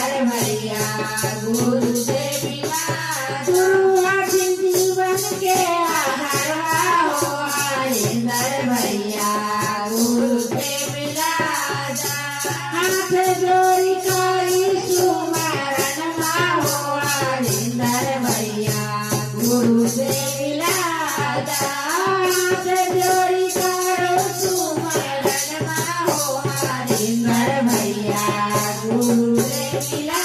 हरिंदर भैया गुरु से मिला गुरु आखिर जीवन के आधार हो हरिंदर भैया गुरु से मिला हाथ जोड़ी करी सुमरन हो हरिंदर भैया गुरु से मिला हाथ जोड़ी करो सुमरन हो हरिंदर भैया गुरु से मिला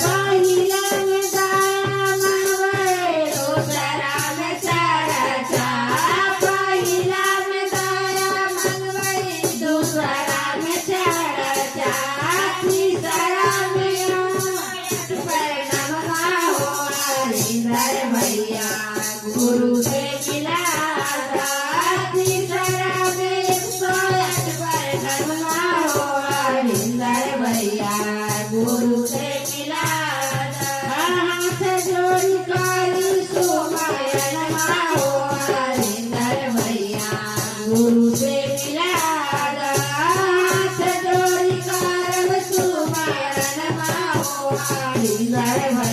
पहिला में दाया मनवे दूसरा में चर्चा पहिला में दाया मनवे दूसरा में चर्चा तीसरा में परिणाम हो हरिंदर भैया गुरु से मिला तीसरा में 108 परिणाम हो हरिंदर भैया गुरु से मिला हाथ जोड़ी करी सुमरन हो हरिंदर भैया गुरु से मिला हाथ जोड़ी कर सुमरन हो हरिंदर भैया